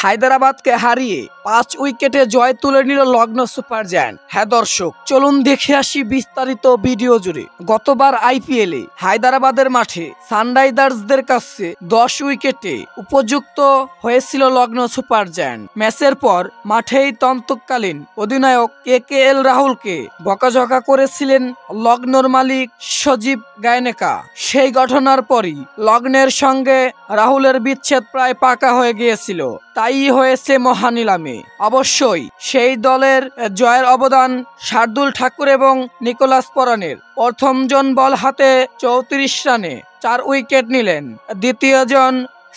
হায়দরাবাদকে হারিয়ে 5 উইকেটে জয় তুলে নিল লগ্ন সুপার জায়ান্ট। হ্যাঁ দর্শক, চলুন দেখে আসি বিস্তারিত ভিডিও জুড়ে। গতবার আইপিএলে হায়দরাবাদের মাঠে সানরাইজার্সদের কাছে 10 উইকেটে উপযুক্ত হয়েছিল লগ্ন সুপার জায়ান্ট। ম্যাচের পর মাঠেই তন্তকালীন অধিনায়ক KKL রাহুলকে বকাঝকা করেছিলেন লগ্নর মালিক সজীব গায়নেকা। সেই ঘটনার পরই লগ্নের সঙ্গে রাহুলের বিচ্ছেদ প্রায় পাকা হয়ে গিয়েছিল। তাই হয়েছে মহানিলামে। অবশ্যই সেই দলের জয়ের অবদান শার্দুল ঠাকুর এবং নিকোলাস পরানের। প্রথমজন বল হাতে 34 রানে 4 উইকেট নিলেন। দ্বিতীয়জন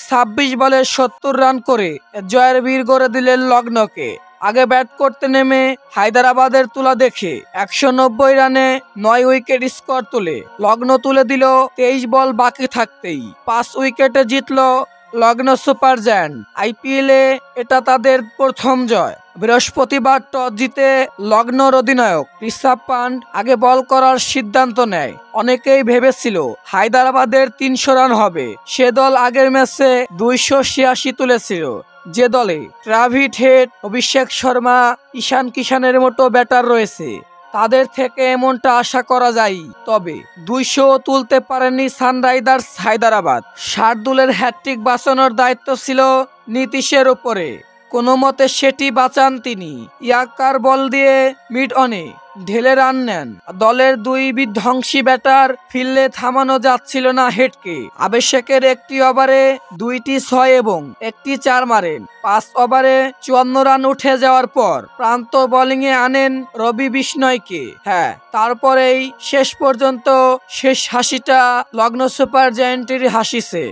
26 বলে 70 রান করে জয়ের বীর করে দিলেন লগ্নকে। আগে ব্যাট করতে নেমে হায়দরাবাদের তুলা দেখে 190 রানে 9 উইকেট স্কোর তুলে লগ্ন তুলে দিল 23 বল বাকি থাকতেই। 5 উইকেটে জিতল লগ্ন সুপার জায়ান্ট। আইপিএলে এটা তাদের প্রথম জয়। বৃহস্পতিবার টস জিতে লগ্নর অধিনায়ক ঋষভ পান্ট আগে বল করার সিদ্ধান্ত নেয়। অনেকেই ভেবেছিল হায়দরাবাদের 300 রান হবে। সে দল আগের ম্যাচে 286 তুলেছিল, যে দলে ট্রাভিড হেড, অভিষেক শর্মা, ঈশান কিষানের মতো ব্যাটার রয়েছে। তাদের থেকে এমনটা আশা করা যায়। তবে 200 তুলতে পারেনি সানরাইজার্স হায়দরাবাদ। শার্দুলের হ্যাটট্রিক বাঁচানোর দায়িত্ব ছিল নীতিশের উপরে। কোনো মতে সেটি বাঁচান তিনি। ইয়াকার বল দিয়ে মিড অনে ঢেলে রান নেন। দলের 2 বিধ্বংসী ব্যাটার ফিরলে থামানো যাচ্ছিল না হেডকে। অভিষেকের একটি ওভারে 2টি 6 এবং একটি 4 মারেন। 5 ওভারে 54 রান উঠে যাওয়ার পর প্রান্ত বোলিংয়ে আনেন রবি বিষ্ণয়কে। হ্যাঁ, তারপরেই শেষ পর্যন্ত শেষ হাসিটা লগ্ন সুপার জায়ান্টের হাসিছে।